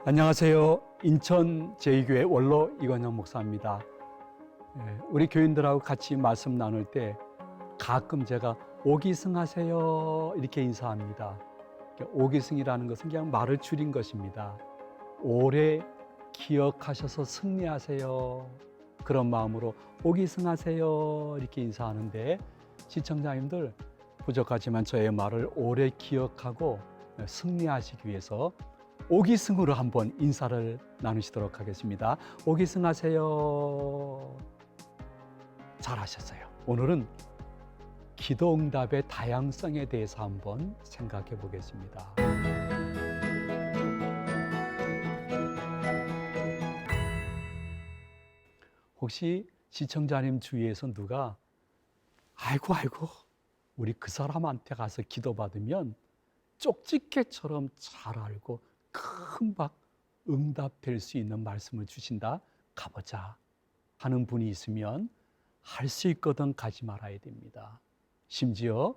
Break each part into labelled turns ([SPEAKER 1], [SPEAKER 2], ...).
[SPEAKER 1] 안녕하세요. 인천 제2교회 원로 이건영 목사입니다. 우리 교인들하고 같이 말씀 나눌 때 가끔 제가 오기승하세요 이렇게 인사합니다. 오기승이라는 것은 그냥 말을 줄인 것입니다. 오래 기억하셔서 승리하세요. 그런 마음으로 오기승하세요 이렇게 인사하는데, 시청자님들 부족하지만 저의 말을 오래 기억하고 승리하시기 위해서 오기승으로 한번 인사를 나누시도록 하겠습니다. 오기승하세요. 잘하셨어요. 오늘은 기도응답의 다양성에 대해서 한번 생각해 보겠습니다. 혹시 시청자님 주위에서 누가 아이고 우리 그 사람한테 가서 기도받으면 쪽집게처럼 잘 알고 금방 응답될 수 있는 말씀을 주신다, 가보자 하는 분이 있으면 할 수 있거든 가지 말아야 됩니다. 심지어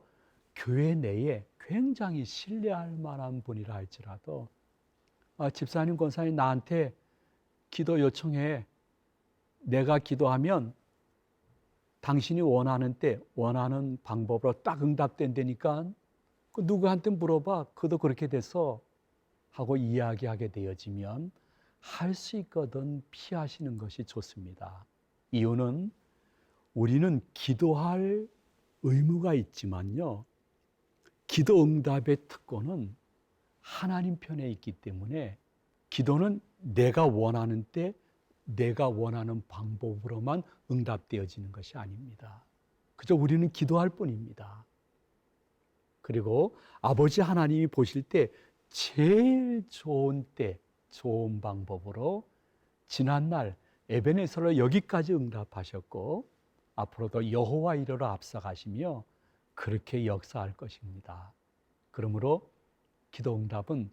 [SPEAKER 1] 교회 내에 굉장히 신뢰할 만한 분이라 할지라도 집사님, 권사님 나한테 기도 요청해. 내가 기도하면 당신이 원하는 때 원하는 방법으로 딱 응답된다니까 그 누구한테 물어봐. 그도 그렇게 돼서 하고 이야기하게 되어지면 할 수 있거든 피하시는 것이 좋습니다. 이유는 우리는 기도할 의무가 있지만요, 기도 응답의 특권은 하나님 편에 있기 때문에 기도는 내가 원하는 때 내가 원하는 방법으로만 응답되어지는 것이 아닙니다. 그저 우리는 기도할 뿐입니다. 그리고 아버지 하나님이 보실 때 제일 좋은 때, 좋은 방법으로 지난날 에베네셀로 여기까지 응답하셨고 앞으로도 여호와 이르러 앞서가시며 그렇게 역사할 것입니다. 그러므로 기도 응답은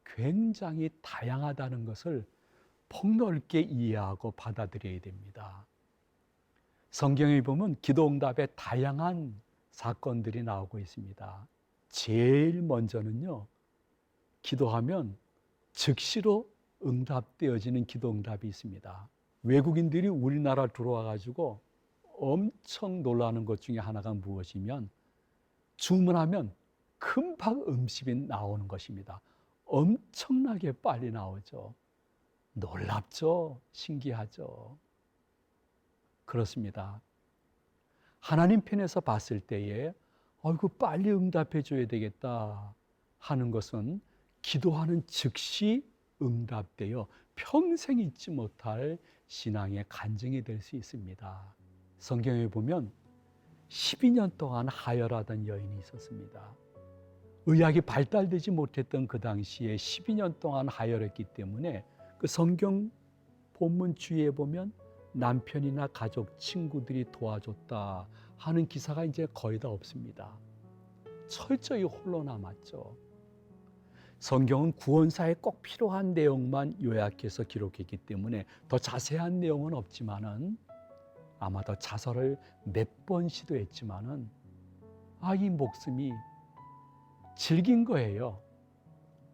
[SPEAKER 1] 굉장히 다양하다는 것을 폭넓게 이해하고 받아들여야 됩니다. 성경에 보면 기도 응답의 다양한 사건들이 나오고 있습니다. 제일 먼저는요, 기도하면 즉시로 응답되어지는 기도 응답이 있습니다. 외국인들이 우리나라 들어와 가지고 엄청 놀라는 것 중에 하나가 무엇이면 주문하면 금방 음식이 나오는 것입니다. 엄청나게 빨리 나오죠. 놀랍죠? 신기하죠? 그렇습니다. 하나님 편에서 봤을 때에 아이고 빨리 응답해 줘야 되겠다 하는 것은 기도하는 즉시 응답되어 평생 잊지 못할 신앙의 간증이 될 수 있습니다. 성경에 보면 12년 동안 하혈하던 여인이 있었습니다. 의학이 발달되지 못했던 그 당시에 12년 동안 하혈했기 때문에 그 성경 본문 주위에 보면 남편이나 가족, 친구들이 도와줬다 하는 기사가 이제 거의 다 없습니다. 철저히 홀로 남았죠. 성경은 구원사에 꼭 필요한 내용만 요약해서 기록했기 때문에 더 자세한 내용은 없지만은 아마도 자살을 몇 번 시도했지만은 이 목숨이 질긴 거예요.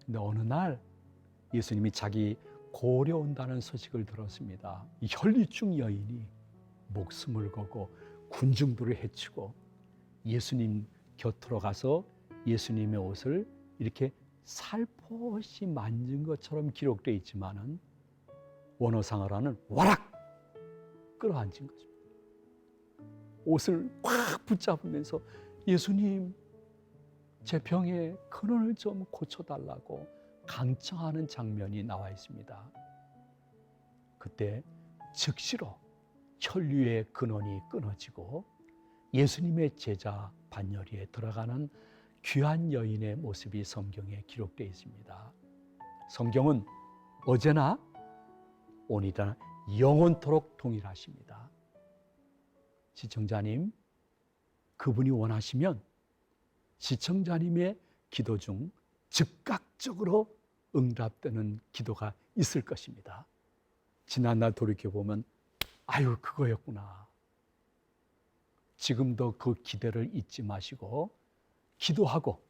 [SPEAKER 1] 근데 어느 날 예수님이 자기 고려 온다는 소식을 들었습니다. 이 혈류증 여인이 목숨을 걸고 군중들을 해치고 예수님 곁으로 가서 예수님의 옷을 이렇게 살포시 만진 것처럼 기록되어 있지만은 원어상어라는 와락 끌어안진 것입니다. 옷을 꽉 붙잡으면서 예수님, 제 병의 근원을 좀 고쳐달라고 강청하는 장면이 나와 있습니다. 그때 즉시로 혈류의 근원이 끊어지고 예수님의 제자 반열이에 들어가는 귀한 여인의 모습이 성경에 기록되어 있습니다. 성경은 어제나 오늘이나 영원토록 동일하십니다. 시청자님, 그분이 원하시면 시청자님의 기도 중 즉각적으로 응답되는 기도가 있을 것입니다. 지난날 돌이켜보면 아유 그거였구나. 지금도 그 기대를 잊지 마시고 기도하고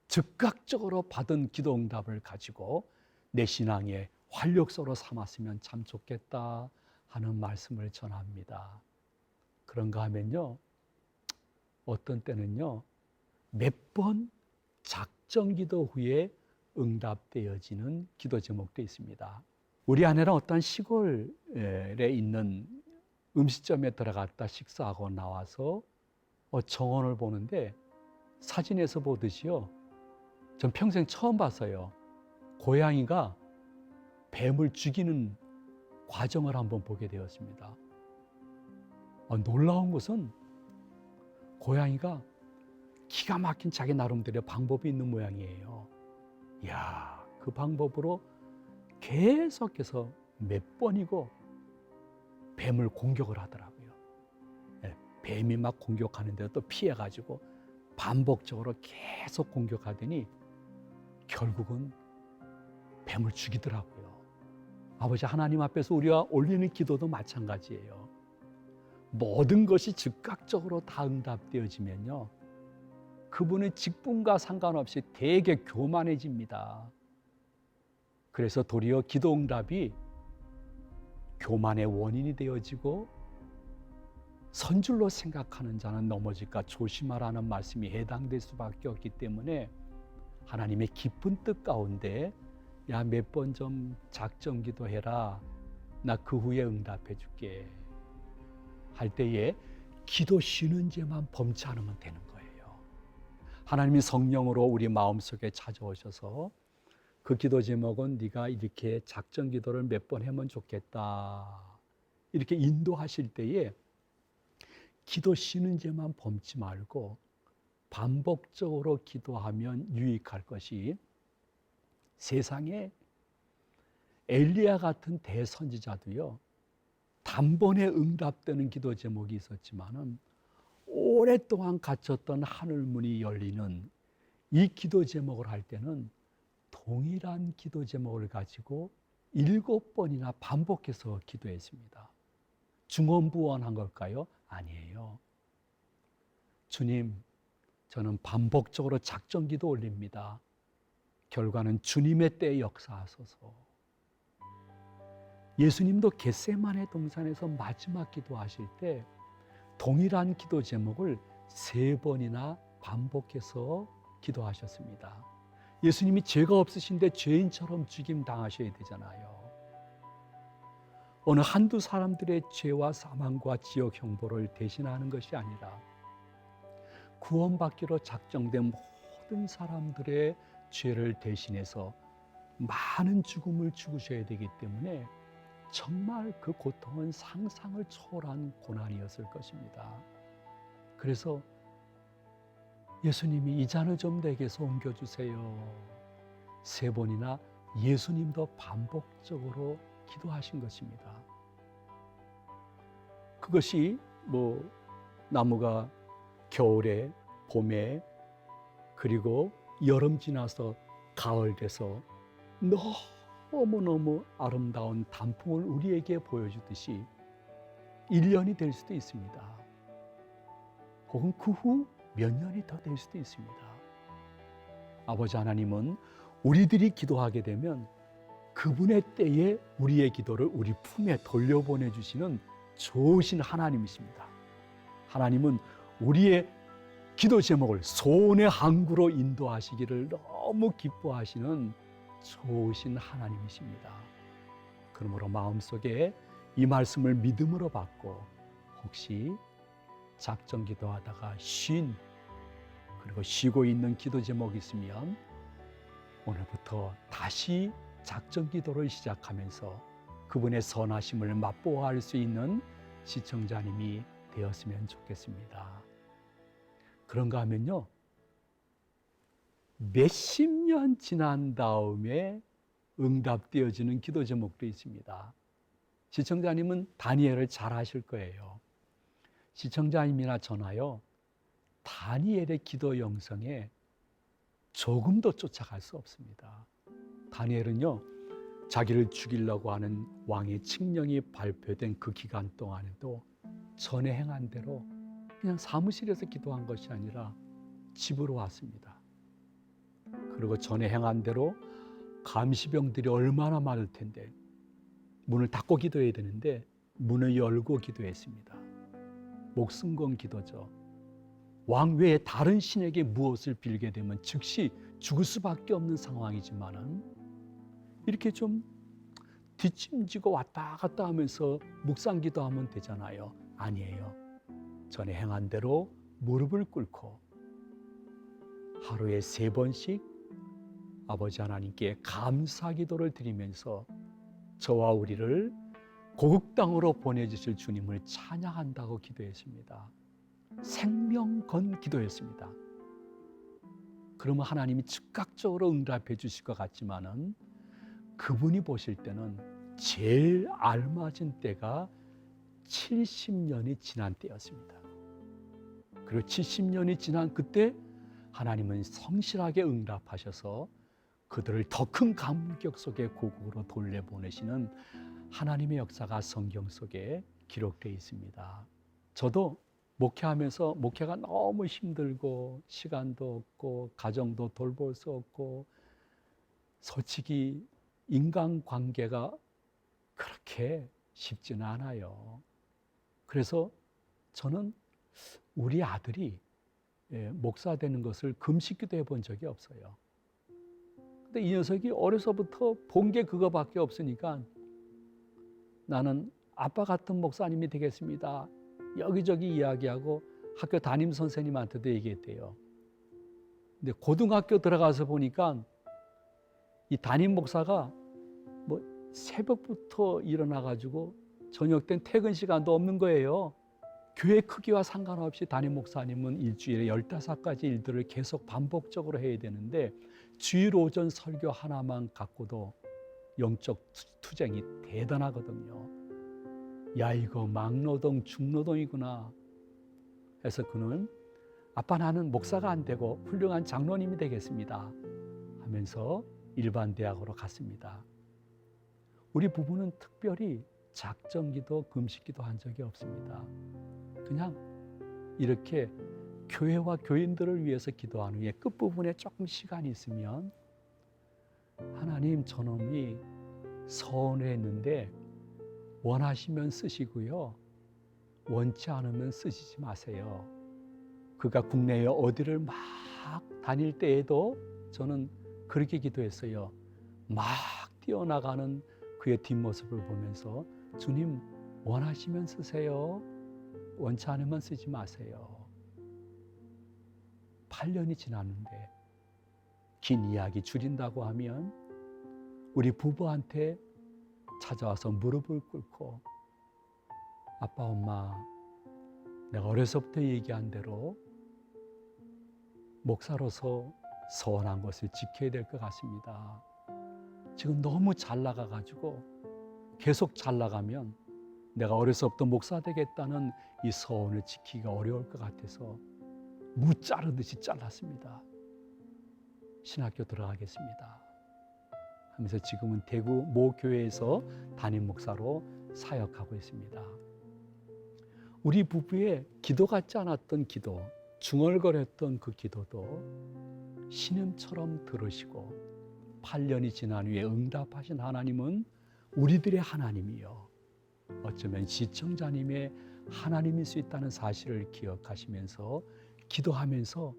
[SPEAKER 1] 즉각적으로 받은 기도 응답을 가지고 내 신앙의 활력소로 삼았으면 참 좋겠다 하는 말씀을 전합니다. 그런가 하면요, 어떤 때는요, 몇 번 작정기도 후에 응답되어지는 기도 제목도 있습니다. 우리 아내랑 어떤 시골에 있는 음식점에 들어갔다 식사하고 나와서 정원을 보는데 사진에서 보듯이요, 전 평생 처음 봤어요. 고양이가 뱀을 죽이는 과정을 한번 보게 되었습니다. 놀라운 것은 고양이가 기가 막힌 자기 나름대로의 방법이 있는 모양이에요. 이야, 그 방법으로 계속해서 몇 번이고 뱀을 공격을 하더라고요. 뱀이 막 공격하는데 또 피해가지고 반복적으로 계속 공격하더니 결국은 뱀을 죽이더라고요. 아버지 하나님 앞에서 우리가 올리는 기도도 마찬가지예요. 모든 것이 즉각적으로 다 응답되어지면요, 그분의 직분과 상관없이 되게 교만해집니다. 그래서 도리어 기도 응답이 교만의 원인이 되어지고 선줄로 생각하는 자는 넘어질까 조심하라는 말씀이 해당될 수밖에 없기 때문에 하나님의 깊은 뜻 가운데 야, 몇 번 좀 작정 기도해라. 나 그 후에 응답해 줄게. 할 때에 기도 쉬는 죄만 범치 않으면 되는 거예요. 하나님이 성령으로 우리 마음속에 찾아오셔서 그 기도 제목은 네가 이렇게 작정 기도를 몇 번 하면 좋겠다. 이렇게 인도하실 때에 기도 쉬는 죄만 범치 말고 반복적으로 기도하면 유익할 것이, 세상에 엘리야 같은 대선지자도요, 단번에 응답되는 기도 제목이 있었지만은 오랫동안 갇혔던 하늘문이 열리는 이 기도 제목을 할 때는 동일한 기도 제목을 가지고 7번이나 반복해서 기도했습니다. 중언부언한 걸까요? 아니에요. 주님, 저는 반복적으로 작정 기도 올립니다. 결과는 주님의 때에 역사하소서. 예수님도 겟세마네 동산에서 마지막 기도하실 때 동일한 기도 제목을 3번이나 반복해서 기도하셨습니다. 예수님이 죄가 없으신데 죄인처럼 죽임 당하셔야 되잖아요. 어느 한두 사람들의 죄와 사망과 지옥 형벌을 대신하는 것이 아니라 구원받기로 작정된 모든 사람들의 죄를 대신해서 많은 죽음을 죽으셔야 되기 때문에 정말 그 고통은 상상을 초월한 고난이었을 것입니다. 그래서 예수님이 이 잔을 좀 내게서 옮겨주세요. 3번이나 예수님도 반복적으로 기도하신 것입니다. 그것이 나무가 겨울에, 봄에, 그리고 여름 지나서 가을 돼서 너무너무 아름다운 단풍을 우리에게 보여주듯이 1년이 될 수도 있습니다. 혹은 그 후 몇 년이 더 될 수도 있습니다. 아버지 하나님은 우리들이 기도하게 되면 그분의 때에 우리의 기도를 우리 품에 돌려보내주시는 좋으신 하나님이십니다. 하나님은 우리의 기도 제목을 소원의 항구로 인도하시기를 너무 기뻐하시는 좋으신 하나님이십니다. 그러므로 마음속에 이 말씀을 믿음으로 받고 혹시 작정 기도하다가 그리고 쉬고 있는 기도 제목이 있으면 오늘부터 다시 작정 기도를 시작하면서 그분의 선하심을 맛보아할 수 있는 시청자님이 되었으면 좋겠습니다. 그런가 하면요, 몇십 년 지난 다음에 응답되어지는 기도 제목도 있습니다. 시청자님은 다니엘을 잘 아실 거예요. 시청자님이나 저나요, 다니엘의 기도 영성에 조금도 쫓아갈 수 없습니다. 다니엘은요, 자기를 죽이려고 하는 왕의 칙령이 발표된 그 기간 동안에도 전에 행한 대로 그냥 사무실에서 기도한 것이 아니라 집으로 왔습니다. 그리고 전에 행한 대로 감시병들이 얼마나 많을 텐데 문을 닫고 기도해야 되는데 문을 열고 기도했습니다. 목숨 건 기도죠. 왕 외에 다른 신에게 무엇을 빌게 되면 즉시 죽을 수밖에 없는 상황이지만은 이렇게 좀 뒷짐지고 왔다 갔다 하면서 묵상 기도하면 되잖아요. 아니에요. 전에 행한 대로 무릎을 꿇고 하루에 3번씩 아버지 하나님께 감사 기도를 드리면서 저와 우리를 고국 땅으로 보내주실 주님을 찬양한다고 기도했습니다. 생명 건 기도였습니다. 그러면 하나님이 즉각적으로 응답해 주실 것 같지만은 그분이 보실 때는 제일 알맞은 때가 70년이 지난 때였습니다. 그리고 70년이 지난 그때 하나님은 성실하게 응답하셔서 그들을 더 큰 감격 속에 고국으로 돌려보내시는 하나님의 역사가 성경 속에 기록되어 있습니다. 저도 목회하면서 목회가 너무 힘들고 시간도 없고 가정도 돌볼 수 없고 솔직히 인간관계가 그렇게 쉽지는 않아요. 그래서 저는 우리 아들이 목사 되는 것을 금식기도 해본 적이 없어요. 근데 이 녀석이 어려서부터 본 게 그거밖에 없으니까 나는 아빠 같은 목사님이 되겠습니다. 여기저기 이야기하고 학교 담임 선생님한테도 얘기했대요. 근데 고등학교 들어가서 보니까 이 담임 목사가 뭐 새벽부터 일어나가지고 저녁 땐 퇴근 시간도 없는 거예요. 교회 크기와 상관없이 담임 목사님은 일주일에 15가지 일들을 계속 반복적으로 해야 되는데 주일 오전 설교 하나만 갖고도 영적 투쟁이 대단하거든요. 야, 이거 막노동 중노동이구나 해서 그는 아빠 나는 목사가 안 되고 훌륭한 장로님이 되겠습니다 하면서 일반 대학으로 갔습니다. 우리 부부는 특별히 작정기도 금식기도 한 적이 없습니다. 그냥 이렇게 교회와 교인들을 위해서 기도한 후에 끝부분에 조금 시간이 있으면 하나님 저놈이 서운했는데 원하시면 쓰시고요. 원치 않으면 쓰시지 마세요. 그가 국내에 어디를 막 다닐 때에도 저는 그렇게 기도했어요. 막 뛰어나가는 그의 뒷모습을 보면서 주님 원하시면 쓰세요. 원치 않으면 쓰지 마세요. 8년이 지났는데 긴 이야기 줄인다고 하면 우리 부부한테 찾아와서 무릎을 꿇고 아빠 엄마 내가 어려서부터 얘기한 대로 목사로서 서원한 것을 지켜야 될 것 같습니다. 지금 너무 잘 나가가지고 계속 잘 나가면 내가 어려서부터 목사 되겠다는 이 서원을 지키기가 어려울 것 같아서 무 자르듯이 잘랐습니다. 신학교 들어가겠습니다 하면서 지금은 대구 모 교회에서 담임 목사로 사역하고 있습니다. 우리 부부의 기도 같지 않았던 기도, 중얼거렸던 그 기도도 신음처럼 들으시고 8년이 지난 후에 응답하신 하나님은 우리들의 하나님이요, 어쩌면 시청자님의 하나님일 수 있다는 사실을 기억하시면서 기도하면서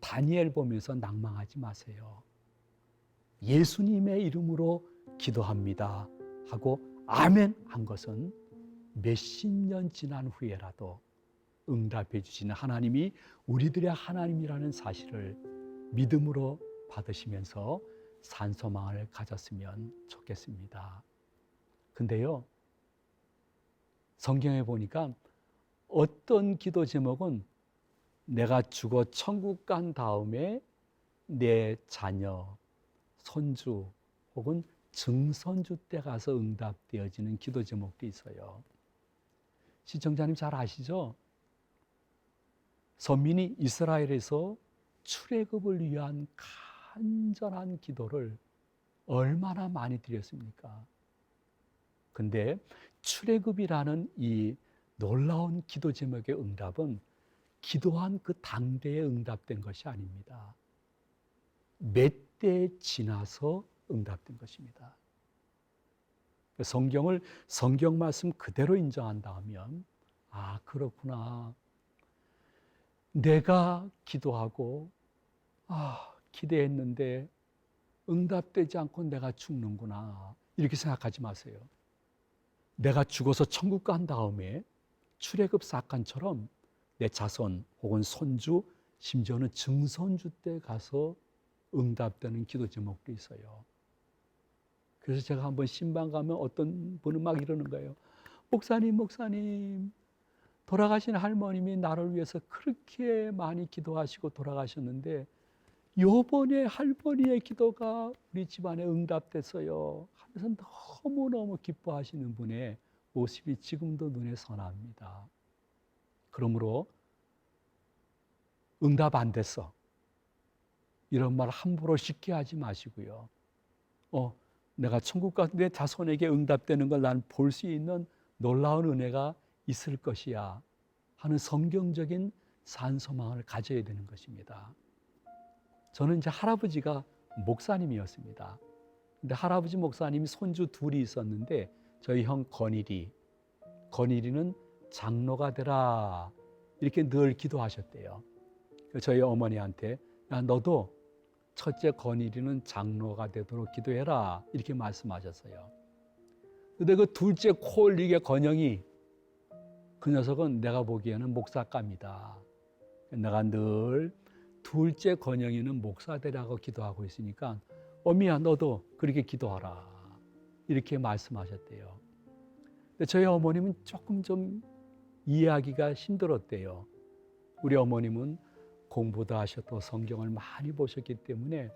[SPEAKER 1] 다니엘 보면서 낭망하지 마세요. 예수님의 이름으로 기도합니다 하고 아멘 한 것은 몇십 년 지난 후에라도 응답해 주시는 하나님이 우리들의 하나님이라는 사실을 믿음으로 받으시면서 산소망을 가졌으면 좋겠습니다. 근데요, 성경에 보니까 어떤 기도 제목은 내가 죽어 천국 간 다음에 내 자녀, 손주 혹은 증손주 때 가서 응답되어지는 기도 제목도 있어요. 시청자님 잘 아시죠? 선민이 이스라엘에서 출애굽을 위한 간절한 기도를 얼마나 많이 드렸습니까? 근데 출애굽이라는 이 놀라운 기도 제목의 응답은 기도한 그 당대에 응답된 것이 아닙니다. 몇 대 지나서 응답된 것입니다. 성경 말씀 그대로 인정한다면 아, 그렇구나. 내가 기도하고 기대했는데 응답되지 않고 내가 죽는구나. 이렇게 생각하지 마세요. 내가 죽어서 천국 간 다음에 출애굽 사건처럼 내 자손 혹은 손주, 심지어는 증손주 때 가서 응답되는 기도 제목도 있어요. 그래서 제가 한번 신방 가면 어떤 분은 막 이러는 거예요. 목사님, 돌아가신 할머님이 나를 위해서 그렇게 많이 기도하시고 돌아가셨는데 요번에 할머니의 기도가 우리 집안에 응답됐어요 하면서 너무너무 기뻐하시는 분의 모습이 지금도 눈에 선합니다. 그러므로 응답 안 됐어, 이런 말 함부로 쉽게 하지 마시고요. 내가 천국 가 내 자손에게 응답되는 걸 난 볼 수 있는 놀라운 은혜가 있을 것이야 하는 성경적인 산소망을 가져야 되는 것입니다. 저는 이제 할아버지가 목사님이었습니다. 근데 할아버지 목사님이 손주 둘이 있었는데 저희 형 건일이는 장로가 되라 이렇게 늘 기도하셨대요. 저희 어머니한테 야, 너도 첫째 건일이는 장로가 되도록 기도해라 이렇게 말씀하셨어요. 근데 그 둘째 코 올리게 건영이, 그 녀석은 내가 보기에는 목사감이다. 내가 늘 둘째 건영이는 목사 되라고 기도하고 있으니까 어미야 너도 그렇게 기도하라 이렇게 말씀하셨대요. 근데 저희 어머님은 조금 좀 이해하기가 힘들었대요. 우리 어머님은 공부도 하셨고 성경을 많이 보셨기 때문에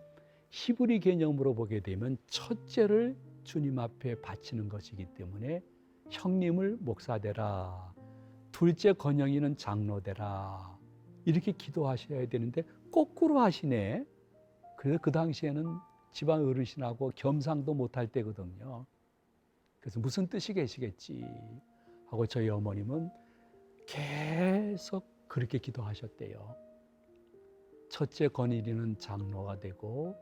[SPEAKER 1] 히브리 개념으로 보게 되면 첫째를 주님 앞에 바치는 것이기 때문에 형님을 목사 되라, 둘째 건영이는 장로 되라 이렇게 기도하셔야 되는데 거꾸로 하시네. 그래서 그 당시에는 집안 어르신하고 겸상도 못할 때거든요. 그래서 무슨 뜻이 계시겠지 하고 저희 어머님은 계속 그렇게 기도하셨대요. 첫째 건일이는 장로가 되고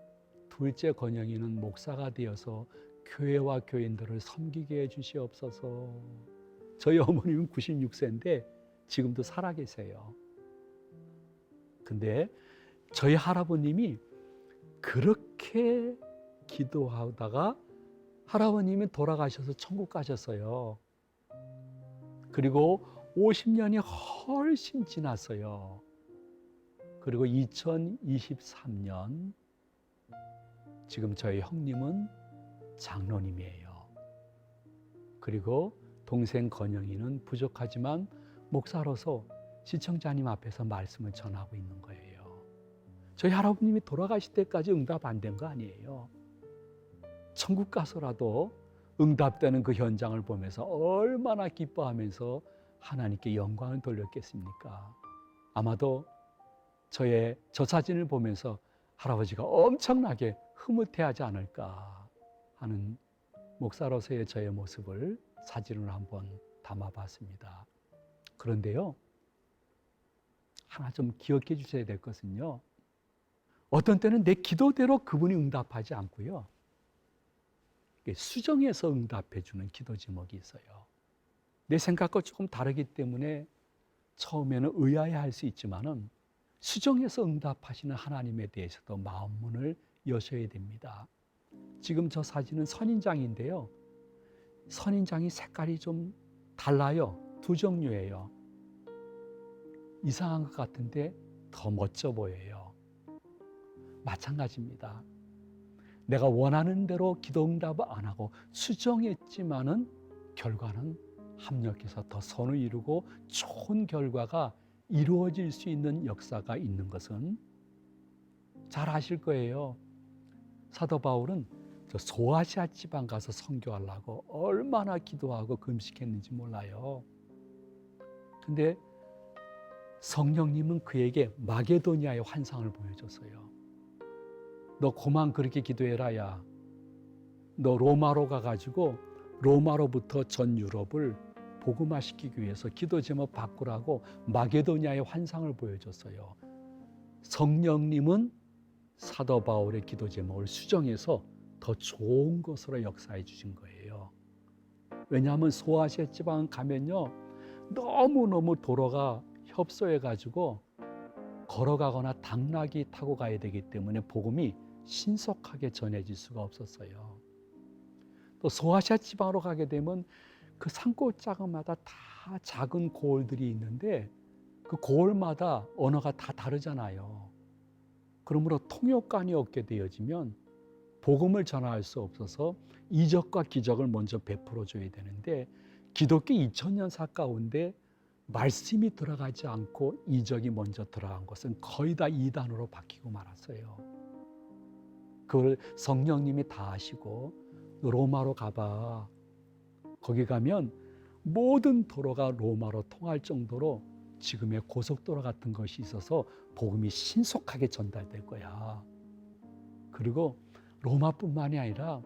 [SPEAKER 1] 둘째 건영이는 목사가 되어서 교회와 교인들을 섬기게 해주시옵소서. 저희 어머님은 96세인데 지금도 살아계세요. 근데 저희 할아버님이 그렇게 기도하다가 할아버님이 돌아가셔서 천국 가셨어요. 그리고 50년이 훨씬 지났어요. 그리고 2023년 지금 저희 형님은 장로님이에요. 그리고 동생 건영이는 부족하지만 목사로서 시청자님 앞에서 말씀을 전하고 있는 거예요. 저희 할아버님이 돌아가실 때까지 응답 안 된 거 아니에요. 천국 가서라도 응답되는 그 현장을 보면서 얼마나 기뻐하면서 하나님께 영광을 돌렸겠습니까? 아마도 저 사진을 보면서 할아버지가 엄청나게 흐뭇해하지 않을까 하는 목사로서의 저의 모습을 사진으로 한번 담아봤습니다. 그런데요, 하나 좀 기억해 주셔야 될 것은요, 어떤 때는 내 기도대로 그분이 응답하지 않고요, 수정해서 응답해 주는 기도 제목이 있어요. 내 생각과 조금 다르기 때문에 처음에는 의아해할 수 있지만은 수정해서 응답하시는 하나님에 대해서도 마음 문을 여셔야 됩니다. 지금 저 사진은 선인장인데요, 선인장이 색깔이 좀 달라요. 두 종류예요. 이상한 것 같은데 더 멋져 보여요. 마찬가지입니다. 내가 원하는 대로 기도 응답을 안 하고 수정했지만은 결과는 합력해서 더 선을 이루고 좋은 결과가 이루어질 수 있는 역사가 있는 것은 잘 아실 거예요. 사도 바울은 저 소아시아 지방 가서 선교하려고 얼마나 기도하고 금식했는지 몰라요. 근데 성령님은 그에게 마게도니아의 환상을 보여줬어요. 너 그만 그렇게 기도해라 야. 너 로마로 가가지고 로마로부터 전 유럽을 복음화시키기 위해서 기도 제목 바꾸라고 마게도니아의 환상을 보여줬어요. 성령님은 사도 바울의 기도 제목을 수정해서 더 더 좋은 것으로 역사해 주신 거예요. 왜냐하면 소아시아 지방 가면요, 너무너무 도로가 협소해가지고 걸어가거나 당나귀 타고 가야 되기 때문에 복음이 신속하게 전해질 수가 없었어요. 또 소아시아 지방으로 가게 되면 그 산골짜기마다 다 작은 고을들이 있는데 그 고을마다 언어가 다 다르잖아요. 그러므로 통역관이 없게 되어지면 복음을 전할 수 없어서 이적과 기적을 먼저 베풀어 줘야 되는데, 기독교 2000년사 가운데 말씀이 들어가지 않고 이적이 먼저 들어간 것은 거의 다 이단으로 바뀌고 말았어요. 그걸 성령님이 다 아시고, 로마로 가봐. 거기 가면 모든 도로가 로마로 통할 정도로 지금의 고속도로 같은 것이 있어서 복음이 신속하게 전달될 거야. 그리고 로마뿐만이 아니라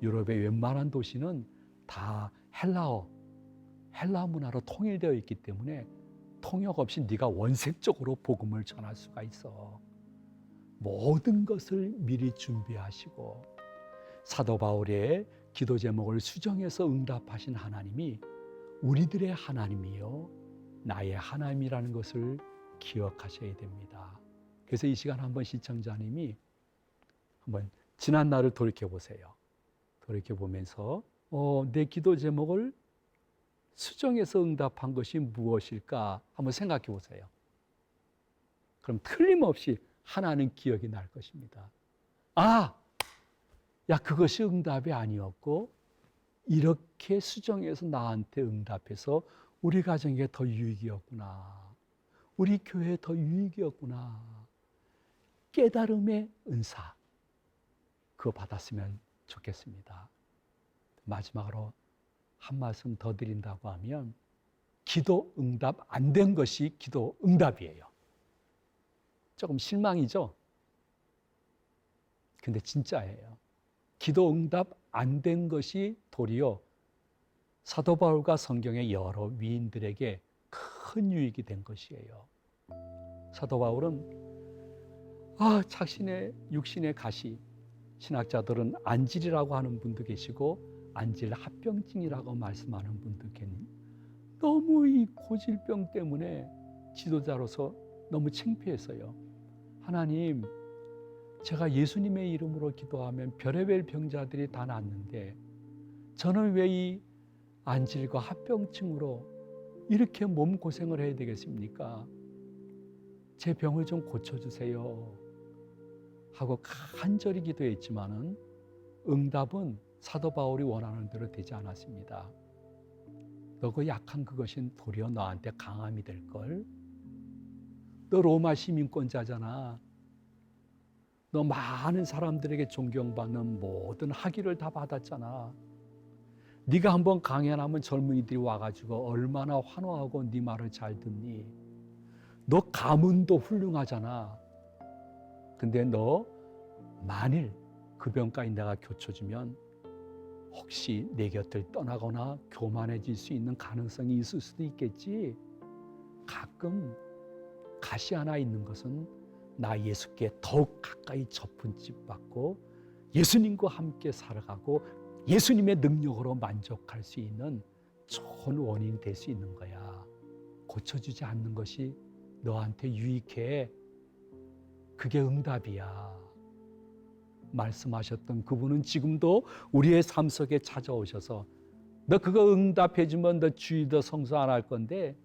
[SPEAKER 1] 유럽의 웬만한 도시는 다 헬라 문화로 통일되어 있기 때문에 통역 없이 네가 원색적으로 복음을 전할 수가 있어. 모든 것을 미리 준비하시고 사도 바울의 기도 제목을 수정해서 응답하신 하나님이 우리들의 하나님이요 나의 하나님이라는 것을 기억하셔야 됩니다. 그래서 이 시간 한번 시청자님이 한번 지난 날을 돌이켜 보세요. 돌이켜 보면서 내 기도 제목을 수정해서 응답한 것이 무엇일까 한번 생각해 보세요. 그럼 틀림없이 하나는 기억이 날 것입니다. 그것이 응답이 아니었고 이렇게 수정해서 나한테 응답해서 우리 가정에 더 유익이었구나. 우리 교회에 더 유익이었구나. 깨달음의 은사, 그거 받았으면 좋겠습니다. 마지막으로 한 말씀 더 드린다고 하면, 기도 응답 안 된 것이 기도 응답이에요. 조금 실망이죠? 근데 진짜예요. 기도 응답 안 된 것이 도리어 사도 바울과 성경의 여러 위인들에게 큰 유익이 된 것이에요. 사도 바울은 자신의 육신의 가시, 신학자들은 안질이라고 하는 분도 계시고 안질 합병증이라고 말씀하는 분도 계니, 너무 이 고질병 때문에 지도자로서 너무 창피했어요. 하나님, 제가 예수님의 이름으로 기도하면 별의별 병자들이 다 낫는데 저는 왜 이 안질과 합병증으로 이렇게 몸고생을 해야 되겠습니까? 제 병을 좀 고쳐주세요 하고 간절히 기도했지만은 응답은 사도 바울이 원하는 대로 되지 않았습니다. 너 그 약한 그것은 도리어 너한테 강함이 될걸. 너 로마 시민권자잖아. 너 많은 사람들에게 존경받는 모든 학위를 다 받았잖아. 네가 한번 강연하면 젊은이들이 와가지고 얼마나 환호하고 네 말을 잘 듣니. 너 가문도 훌륭하잖아. 근데 너 만일 그 병까지 내가 고쳐주면 혹시 내 곁을 떠나거나 교만해질 수 있는 가능성이 있을 수도 있겠지. 가끔 가시 하나 있는 것은 나 예수께 더욱 가까이 접근집 받고 예수님과 함께 살아가고 예수님의 능력으로 만족할 수 있는 좋은 원인이 될 수 있는 거야. 고쳐주지 않는 것이 너한테 유익해. 그게 응답이야. 말씀하셨던 그분은 지금도 우리의 삶 속에 찾아오셔서 너 그거 응답해주면 너 주일도 성수 안 할 건데,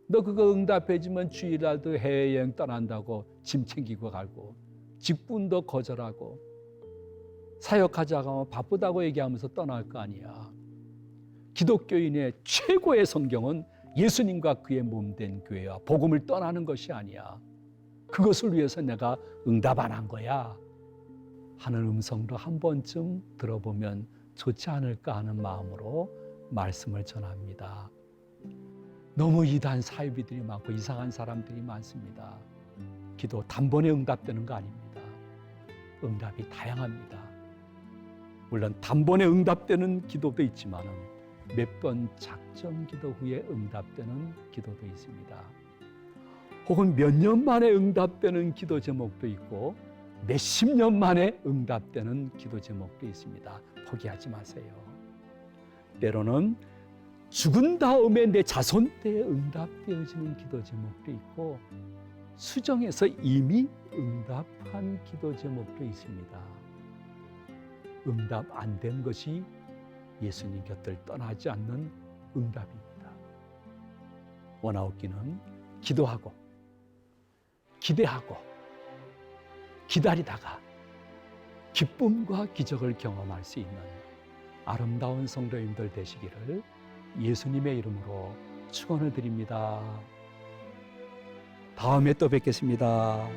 [SPEAKER 1] 너 그거 응답해주면 주일날도 해외여행 떠난다고 짐 챙기고 가고 직분도 거절하고 사역하자고 하면 바쁘다고 얘기하면서 떠날 거 아니야. 기독교인의 최고의 성경은 예수님과 그의 몸된 교회와 복음을 떠나는 것이 아니야. 그것을 위해서 내가 응답 안 한 거야 하는 음성도 한 번쯤 들어보면 좋지 않을까 하는 마음으로 말씀을 전합니다. 너무 이단 사이비들이 많고 이상한 사람들이 많습니다. 기도 단번에 응답되는 거 아닙니다. 응답이 다양합니다. 물론 단번에 응답되는 기도도 있지만 몇 번 작정 기도 후에 응답되는 기도도 있습니다. 혹은 몇 년 만에 응답되는 기도 제목도 있고 몇십 년 만에 응답되는 기도 제목도 있습니다. 포기하지 마세요. 때로는 죽은 다음에 내 자손 때에 응답되어지는 기도 제목도 있고 수정에서 이미 응답한 기도 제목도 있습니다. 응답 안 된 것이 예수님 곁을 떠나지 않는 응답입니다. 원하옵기는 기도하고 기대하고 기다리다가 기쁨과 기적을 경험할 수 있는 아름다운 성도님들 되시기를 예수님의 이름으로 축원을 드립니다. 다음에 또 뵙겠습니다.